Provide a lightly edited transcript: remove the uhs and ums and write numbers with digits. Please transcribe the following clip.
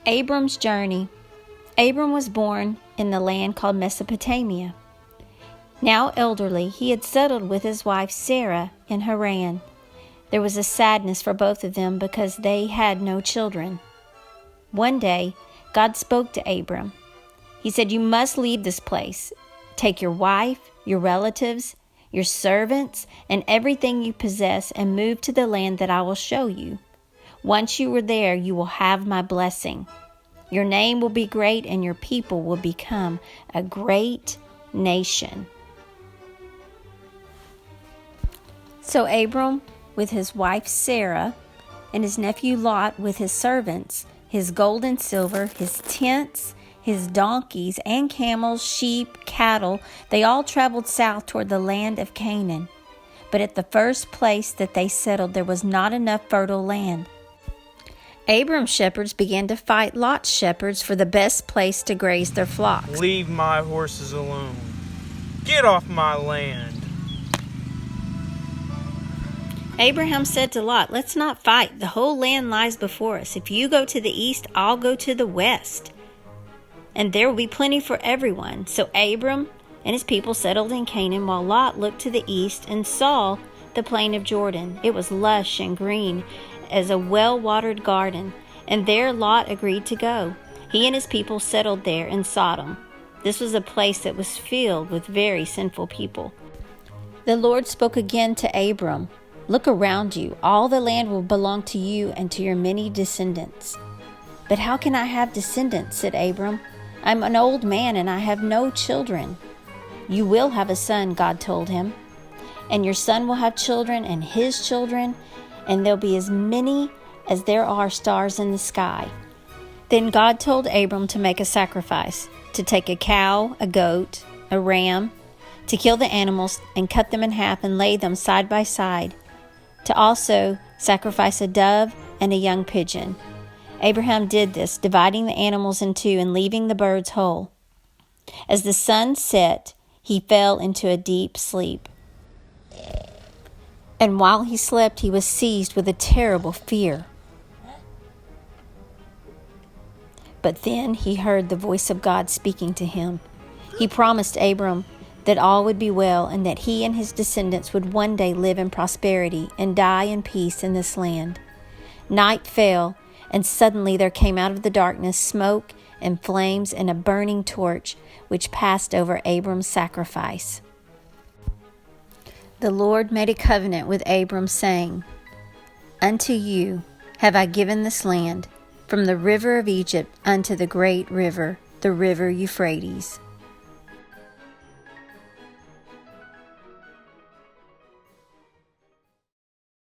Abram's journey. Abram was born in the land called Mesopotamia. Now elderly, he had settled with his wife Sarah in Haran. There was a sadness for both of them because they had no children. One day, God spoke to Abram. He said, "You must leave this place. Take your wife, your relatives, your servants, and everything you possess and move to the land that I will show you. Once you are there, you will have my blessing. Your name will be great and your people will become a great nation." So Abram, with his wife Sarah, and his nephew Lot with his servants, his gold and silver, his tents, his donkeys and camels, sheep, cattle, they all traveled south toward the land of Canaan. But at the first place that they settled, there was not enough fertile land. Abram's shepherds began to fight Lot's shepherds for the best place to graze their flocks. "Leave my horses alone. Get off my land." Abraham said to Lot, "Let's not fight. The whole land lies before us. If you go to the east, I'll go to the west, and there will be plenty for everyone." So Abram and his people settled in Canaan, while Lot looked to the east and saw the plain of Jordan. It was lush and green as a well-watered garden, and there Lot agreed to go. He and his people settled there in Sodom. This was a place that was filled with very sinful people. The Lord spoke again to Abram. "Look around you. All the land will belong to you and to your many descendants." "But how can I have descendants?" said Abram. "I'm an old man and I have no children." "You will have a son," God told him. "And your son will have children and his children, and there'll be as many as there are stars in the sky." Then God told Abram to make a sacrifice, to take a cow, a goat, a ram, to kill the animals and cut them in half and lay them side by side, to also sacrifice a dove and a young pigeon. Abraham did this, dividing the animals in two and leaving the birds whole. As the sun set, he fell into a deep sleep. And while he slept, he was seized with a terrible fear. But then he heard the voice of God speaking to him. He promised Abram that all would be well and that he and his descendants would one day live in prosperity and die in peace in this land. Night fell, and suddenly there came out of the darkness smoke and flames and a burning torch, which passed over Abram's sacrifice. The Lord made a covenant with Abram, saying, "Unto you have I given this land, from the river of Egypt unto the great river, the river Euphrates."